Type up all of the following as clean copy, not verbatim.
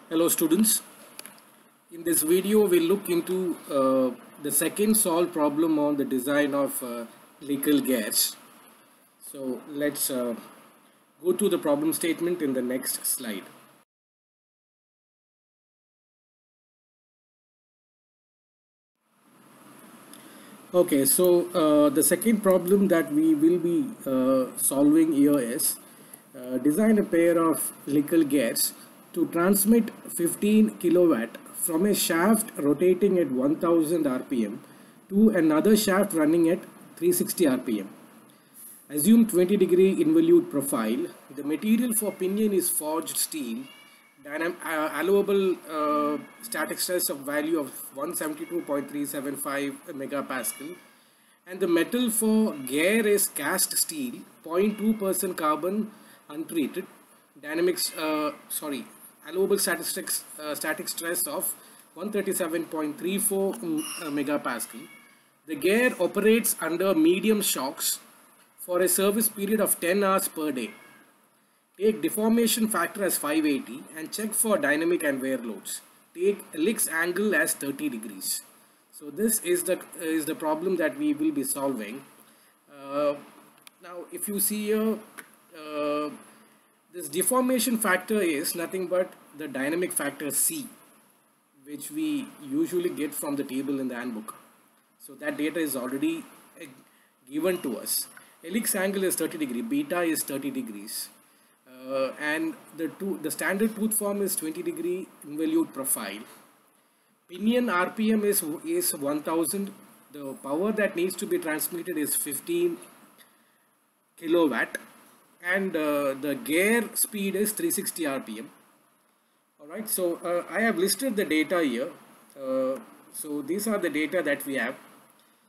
Hello students, in this video we'll look into the second solved problem on the design of legal gears. So let's go to the problem statement in the next slide. Okay, so the second problem that we will be solving here is design a pair of legal gears to transmit 15 kilowatt from a shaft rotating at 1000 rpm to another shaft running at 360 rpm. Assume 20-degree involute profile. The material for pinion is forged steel. Allowable static stress of value of 172.375 megapascal. And the metal for gear is cast steel, 0.2% carbon untreated. Allowable static stress of 137.34 megapascal. The gear operates under medium shocks for a service period of 10 hours per day. Take deformation factor as 580 and check for dynamic and wear loads. Take helix angle as 30 degrees. So this is the problem that we will be solving. Now if you see here, this deformation factor is nothing but the dynamic factor C, which we usually get from the table in the handbook. So that data is already given to us. Helix angle is 30 degree, beta is 30 degrees, and the standard tooth form is 20 degree involute profile. Pinion RPM is 1000. The power that needs to be transmitted is 15 kilowatt, and the gear speed is 360 RPM. Alright, so I have listed the data here. So these are the data that we have.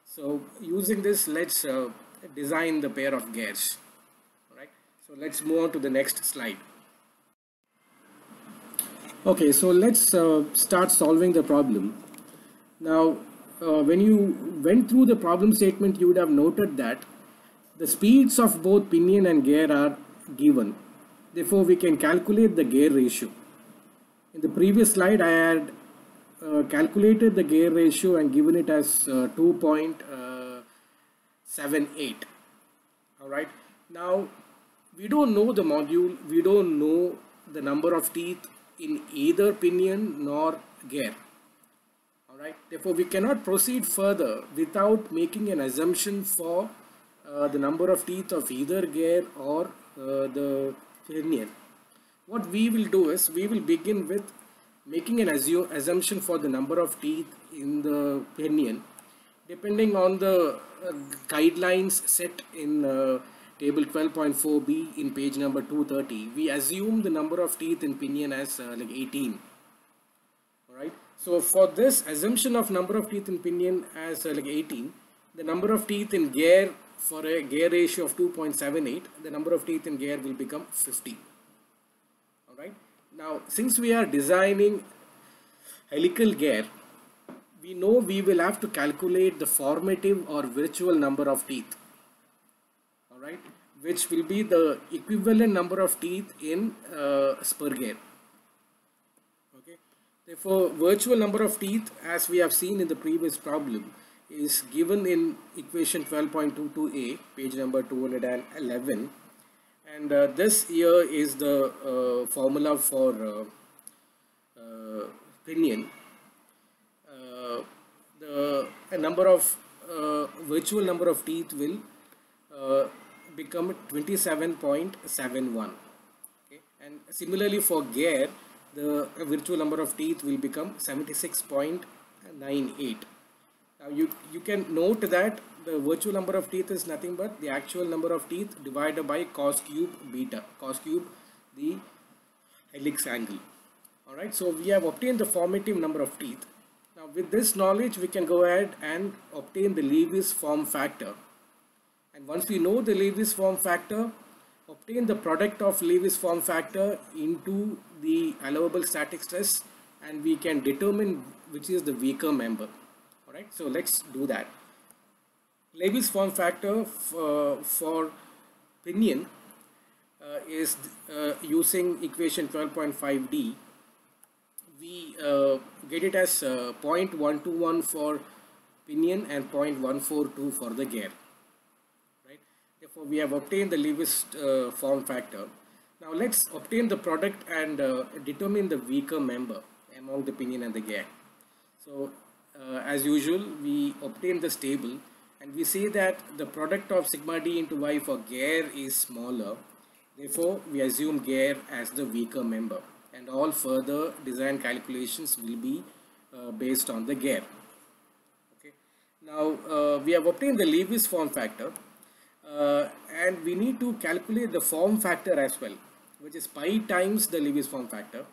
So using this, let's design the pair of gears. Alright, so let's move on to the next slide. Okay, so let's start solving the problem. Now, when you went through the problem statement, you would have noted that the speeds of both pinion and gear are given. Therefore, we can calculate the gear ratio. In the previous slide, I had calculated the gear ratio and given it as 2.78. Alright, now we don't know the module, we don't know the number of teeth in either pinion nor gear. Alright, therefore we cannot proceed further without making an assumption for the number of teeth of either gear or the pinion. What we will do is we will begin with making an assumption for the number of teeth in the pinion depending on the guidelines set in table 12.4b in page number 230. We assume the number of teeth in pinion as like 18. Alright, so for this assumption of number of teeth in pinion as like 18, the number of teeth in gear for a gear ratio of 2.78, the number of teeth in gear will become 50. Alright, now since we are designing helical gear, we know we will have to calculate the formative or virtual number of teeth. Alright, which will be the equivalent number of teeth in spur gear. Okay, therefore virtual number of teeth, as we have seen in the previous problem, is given in equation 12.22a, page number 211, and this here is the formula for pinion. The virtual number of teeth will become 27.71. Okay, and similarly for gear, the virtual number of teeth will become 76.98. Now you can note that the virtual number of teeth is nothing but the actual number of teeth divided by cos cube beta, cos cube the helix angle. Alright, so we have obtained the formative number of teeth. Now with this knowledge we can go ahead and obtain the Lewis form factor. And once we know the Lewis form factor, obtain the product of Lewis form factor into the allowable static stress, and we can determine which is the weaker member. Alright, so let's do that. Lewis form factor for pinion is using equation 12.5d we get it as 0.121 for pinion and 0.142 for the gear, right? Therefore, we have obtained the Lewis form factor. Now let's obtain the product and determine the weaker member among the pinion and the gear. So as usual, we obtain this table and we say that the product of sigma d into y for gear is smaller. Therefore, we assume gear as the weaker member, and all further design calculations will be based on the gear. Okay. Now we have obtained the Lewis form factor, and we need to calculate the form factor as well, which is pi times the Lewis form factor,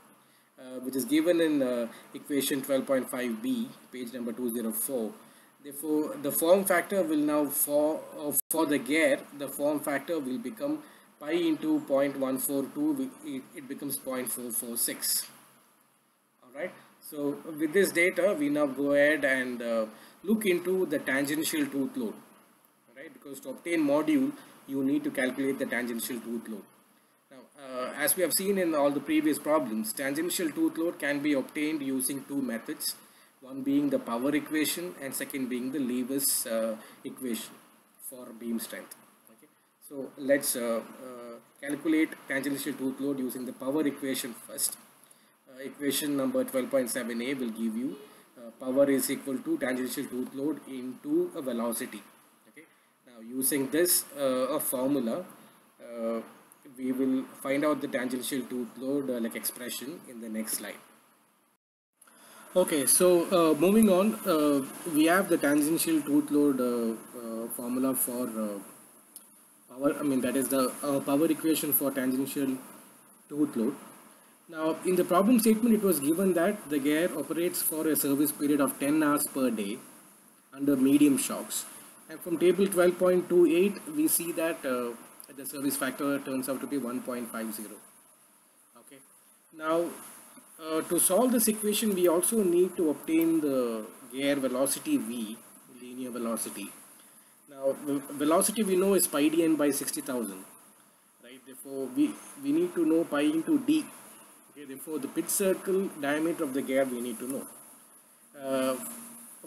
which is given in equation 12.5b, page number 204. Therefore, the form factor will now, for the gear, the form factor will become pi into 0.142, it becomes 0.446. Alright, so with this data, we now go ahead and look into the tangential tooth load. Right, because to obtain module, you need to calculate the tangential tooth load. Now, as we have seen in all the previous problems, tangential tooth load can be obtained using two methods, one being the power equation and second being the Lewis equation for beam strength. Okay, so let's calculate tangential tooth load using the power equation first. Equation number 12.7a will give you power is equal to tangential tooth load into a velocity. Now, using this formula, we will find out the tangential tooth load like expression in the next slide. Okay, so moving on, we have the tangential tooth load formula for power. That is the power equation for tangential tooth load. Now, in the problem statement, it was given that the gear operates for a service period of 10 hours per day under medium shocks. And from table 12.28, we see that the service factor turns out to be 1.50. Okay. Now, to solve this equation, we also need to obtain the gear velocity v, linear velocity. Now, velocity we know is pi dn by 60,000, right? Therefore, we need to know pi into d. Okay. Therefore, the pitch circle diameter of the gear we need to know.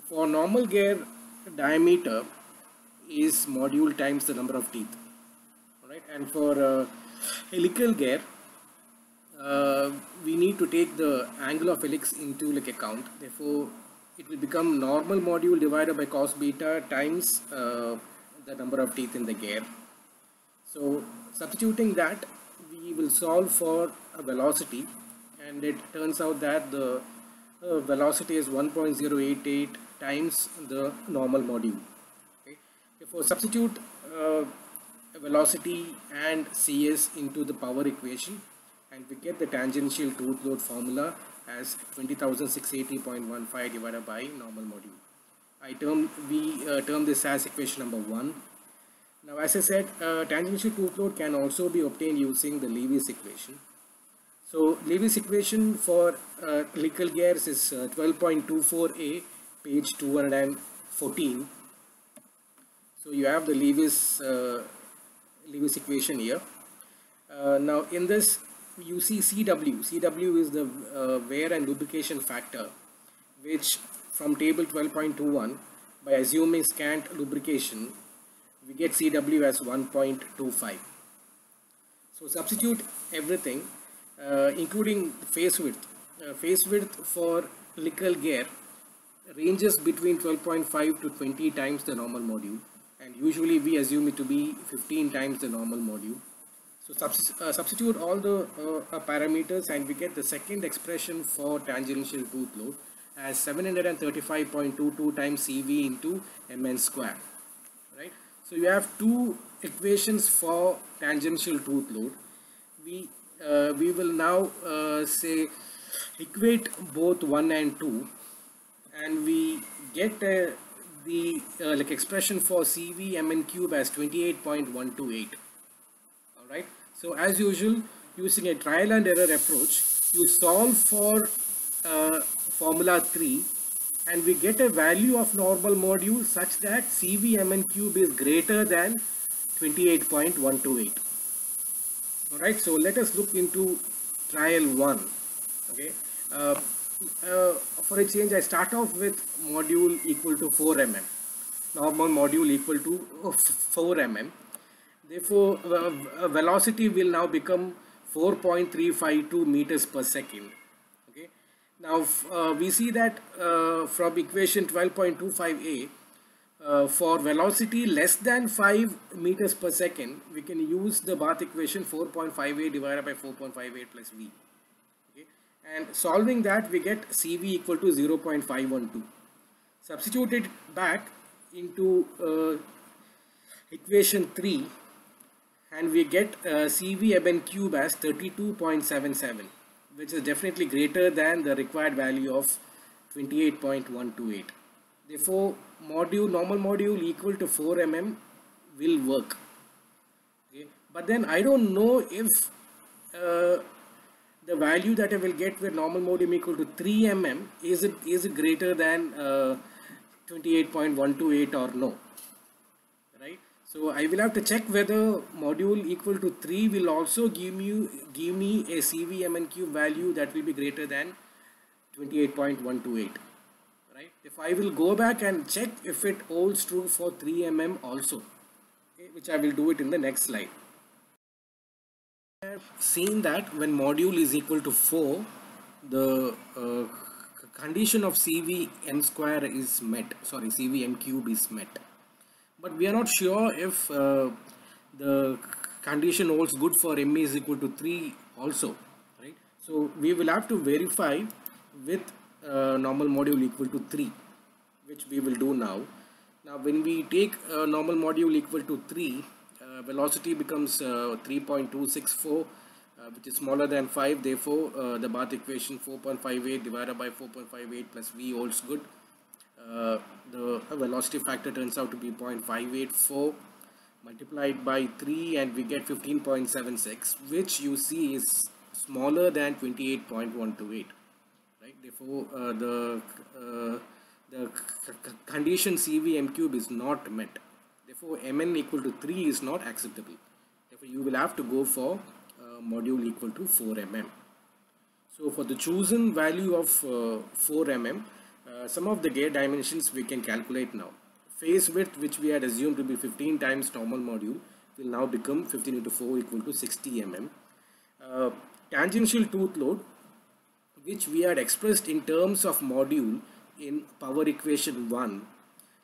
For normal gear, diameter is module times the number of teeth. Alright, and for helical gear, we need to take the angle of helix into account. Therefore, it will become normal module divided by cos beta times the number of teeth in the gear. So, substituting that, we will solve for a velocity, and it turns out that the velocity is 1.088 times the normal module. Okay. Therefore, substitute velocity and CS into the power equation, and we get the tangential tooth load formula as 20,680.15 divided by normal module. We term this as equation number 1. Now, as I said, tangential tooth load can also be obtained using the Lewis equation. So, Lewis equation for helical gears is 12.24a, page 214. So, you have the Lewis equation here. Now, in this, you see CW. CW is the wear and lubrication factor, which from table 12.21, by assuming scant lubrication, we get CW as 1.25. So, substitute everything, including face width. Face width for helical gear ranges between 12.5 to 20 times the normal module, and usually we assume it to be 15 times the normal module. So substitute all the parameters, and we get the second expression for tangential tooth load as 735.22 times CV into Mn square, right? So you have two equations for tangential tooth load. We will now say equate both 1 and 2, and we get the expression for CV Mn cube as 28.128. Alright, so as usual, using a trial and error approach, you solve for formula 3, and we get a value of normal module such that CV Mn cube is greater than 28.128. Alright, so let us look into trial 1. Okay, for a change, I start off with module equal to 4 mm. Normal module equal to 4 mm. Therefore, velocity will now become 4.352 meters per second. Okay. Now we see that from equation 12.25a, for velocity less than 5 meters per second, we can use the Bath equation 4.58 divided by 4.58 plus v. Okay. And solving that, we get Cv equal to 0.512. Substitute it back into equation 3 and we get CVMN cube as 32.77, which is definitely greater than the required value of 28.128. Therefore, normal module equal to 4 mm will work. Okay. But then I don't know if the value that I will get with normal module equal to 3 mm is it greater than 28.128 or no, right? So I will have to check whether module equal to 3 will also give me a CVMN cube value that will be greater than 28.128, right? If I will go back and check if it holds true for 3 mm also, okay, which I will do it in the next slide. I have seen that when module is equal to 4, the condition of CVM square is met, sorry, CVM cube is met. But we are not sure if the condition holds good for m is equal to 3 also, right? So we will have to verify with normal module equal to 3, which we will do now. Now when we take normal module equal to 3, velocity becomes 3.264, which is smaller than 5. Therefore, the Bath equation 4.58 divided by 4.58 plus v holds good. The velocity factor turns out to be 0.584 multiplied by 3 and we get 15.76, which you see is smaller than 28.128, right? Therefore, the condition CVM cube is not met. Therefore, mn equal to 3 is not acceptable. Therefore, you will have to go for module equal to 4 mm. So, for the chosen value of 4 mm, some of the gate dimensions we can calculate now. Phase width, which we had assumed to be 15 times normal module, will now become 15 into 4 equal to 60 mm. Tangential tooth load, which we had expressed in terms of module in power equation 1,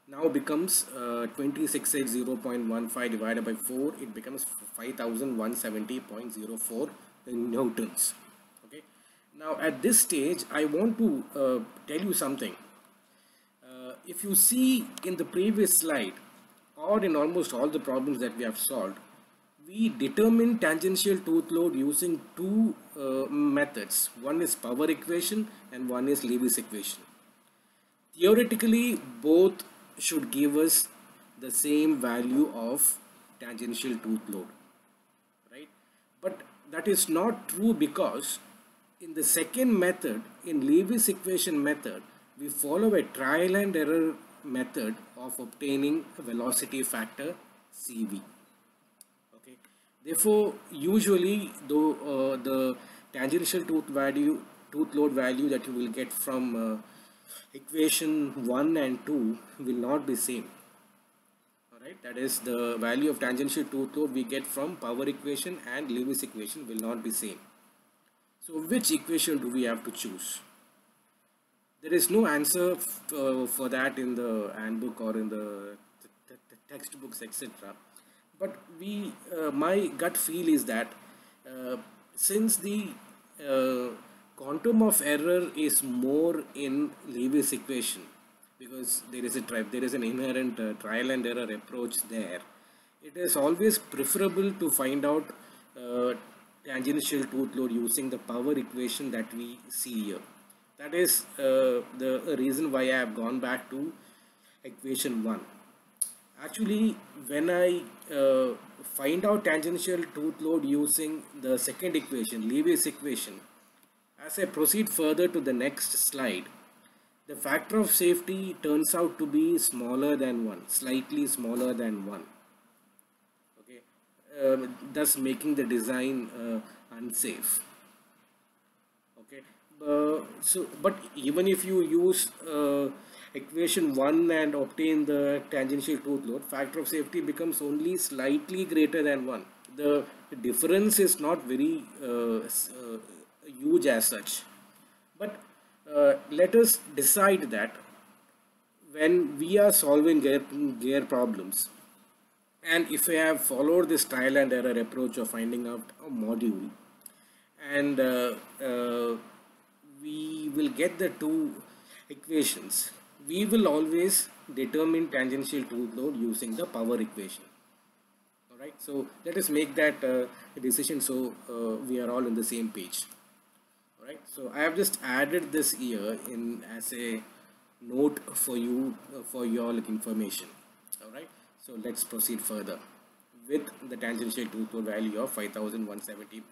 now becomes 2680.15 divided by 4, it becomes 5170.04 newtons. Okay. Now at this stage I want to tell you something. If you see in the previous slide or in almost all the problems that we have solved, we determine tangential tooth load using two methods. One is power equation and one is Lewis equation. Theoretically, both should give us the same value of tangential tooth load, right? But that is not true because in the second method, in Lewis equation method, we follow a trial and error method of obtaining a velocity factor CV. Okay. Therefore, usually though the tangential tooth load value that you will get from equation 1 and 2 will not be same. Alright, that is the value of tangential tooth load we get from power equation and Lewis equation will not be same. So which equation do we have to choose? There is no answer for that in the handbook or in the textbooks, etc. But my gut feel is that since the quantum of error is more in Lewis equation, because there is an inherent trial and error approach there, it is always preferable to find out tangential tooth load using the power equation that we see here. That is the reason why I have gone back to equation 1. Actually, when I find out tangential tooth load using the second equation, Lewis equation, as I proceed further to the next slide, the factor of safety turns out to be smaller than 1, slightly smaller than 1. Okay, thus making the design unsafe. Okay, But even if you use equation 1 and obtain the tangential tooth load, factor of safety becomes only slightly greater than 1. The difference is not very huge as such. But let us decide that when we are solving gear problems, and if I have followed this trial and error approach of finding out a module, and we will get the two equations, we will always determine tangential tooth load using the power equation. Alright, so let us make that decision, so we are all on the same page. Alright, so I have just added this here in as a note for you for your information. Alright, so let's proceed further with the tangential tooth load value of 5170.04.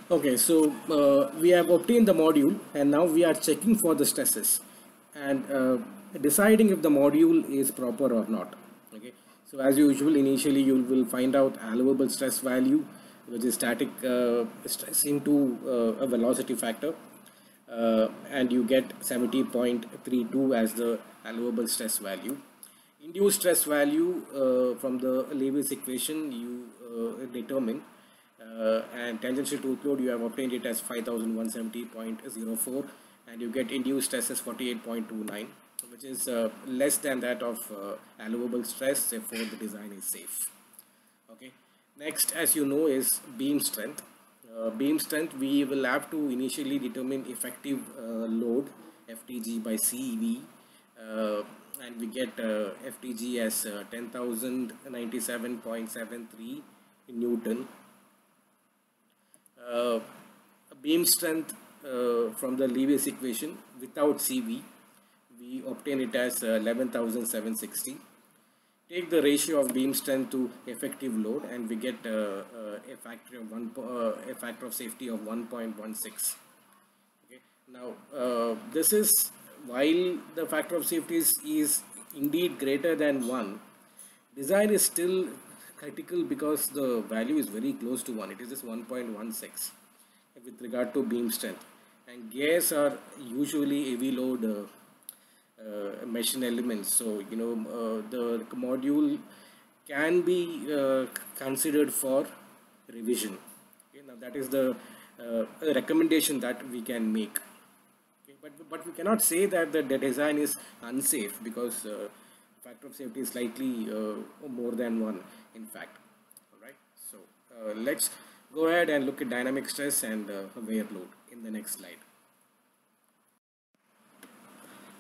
Okay, so we have obtained the module, and now we are checking for the stresses and deciding if the module is proper or not. Okay, so as usual, initially you will find out allowable stress value, which is static stress into a velocity factor, and you get 70.32 as the allowable stress value. Induced stress value from the Lewis equation you determine, and tangential tooth load you have obtained it as 5170.04, and you get induced stress as 48.29, which is less than that of allowable stress, therefore the design is safe. Okay, next, as you know, is beam strength. Beam strength, we will have to initially determine effective load FTG by CV, and we get FTG as 10,097.73 Newton. Beam strength from the Lewis equation without CV, we obtain it as 11,760. Take the ratio of beam strength to effective load, and we get a factor of safety of 1.16. Okay. Now this is, while the factor of safety is indeed greater than 1, design is still critical because the value is very close to 1. It is just 1.16 with regard to beam strength, and gears are usually heavy load machine elements, so you know the module can be considered for revision. Okay, now that is the recommendation that we can make. Okay, but we cannot say that the design is unsafe, because factor of safety is slightly more than 1 in fact. Alright, so let's go ahead and look at dynamic stress and wear load in the next slide.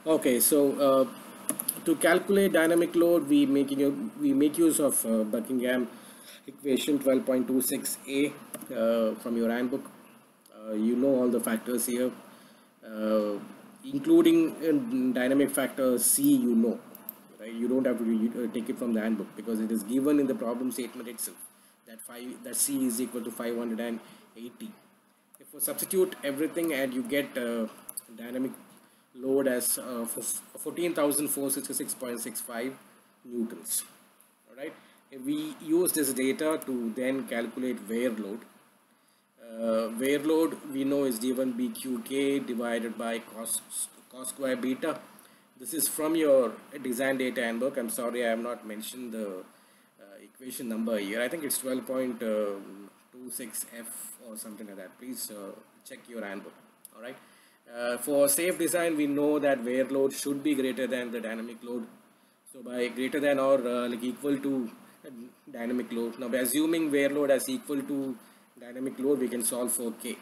Okay, so to calculate dynamic load, we make use of Buckingham equation 12.26a from your handbook. You know all the factors here, including dynamic factor C. You know, right? You don't have to take it from the handbook, because it is given in the problem statement itself that C is equal to 580. If you substitute everything, and you get dynamic load as 14,466.65 newtons. Alright, we use this data to then calculate wear load. Wear load we know is given BQK divided by cos square beta. This is from your design data handbook. I'm sorry I have not mentioned the equation number here. I think it's 12.26F or something like that. Please check your handbook. Alright. For safe design, we know that wear load should be greater than the dynamic load. So by greater than or like equal to dynamic load. Now by assuming wear load as equal to dynamic load, we can solve for K.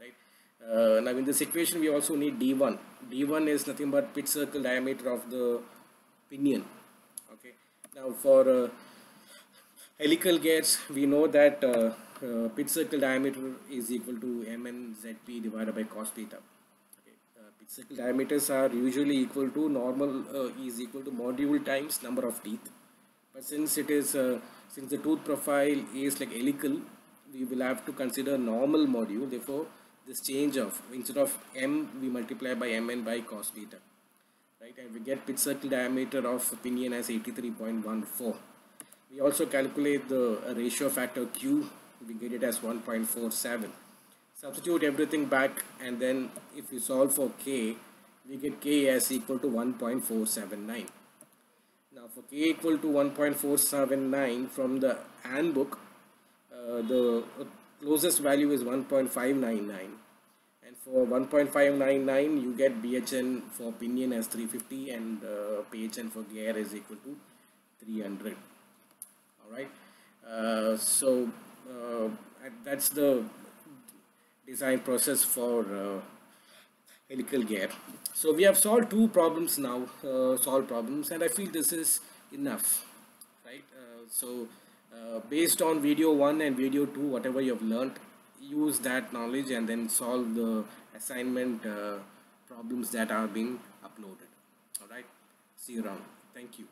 Right. Now in this equation, we also need D1. D1 is nothing but pitch circle diameter of the pinion. Okay. Now for helical gears, we know that pitch circle diameter is equal to Mn Zp divided by cos theta. Okay. Pitch circle diameters are usually equal to normal is equal to module times number of teeth. But since it is since the tooth profile is like helical, we will have to consider normal module. Therefore, this change of, instead of M, we multiply by Mn by cos beta. right? And we get pitch circle diameter of pinion as 83.14. We also calculate the ratio factor Q, we get it as 1.47. Substitute everything back, and then if we solve for K, we get K as equal to 1.479. Now for K equal to 1.479 from the handbook, the closest value is 1.599, and for 1.599 you get BHN for pinion as 350 and PHN for gear is equal to 300. Alright, that's the design process for helical gear. So we have solved two problems now, and I feel this is enough, right? Based on video 1 and video 2, whatever you have learned, use that knowledge and then solve the assignment problems that are being uploaded. Alright, see you around. Thank you.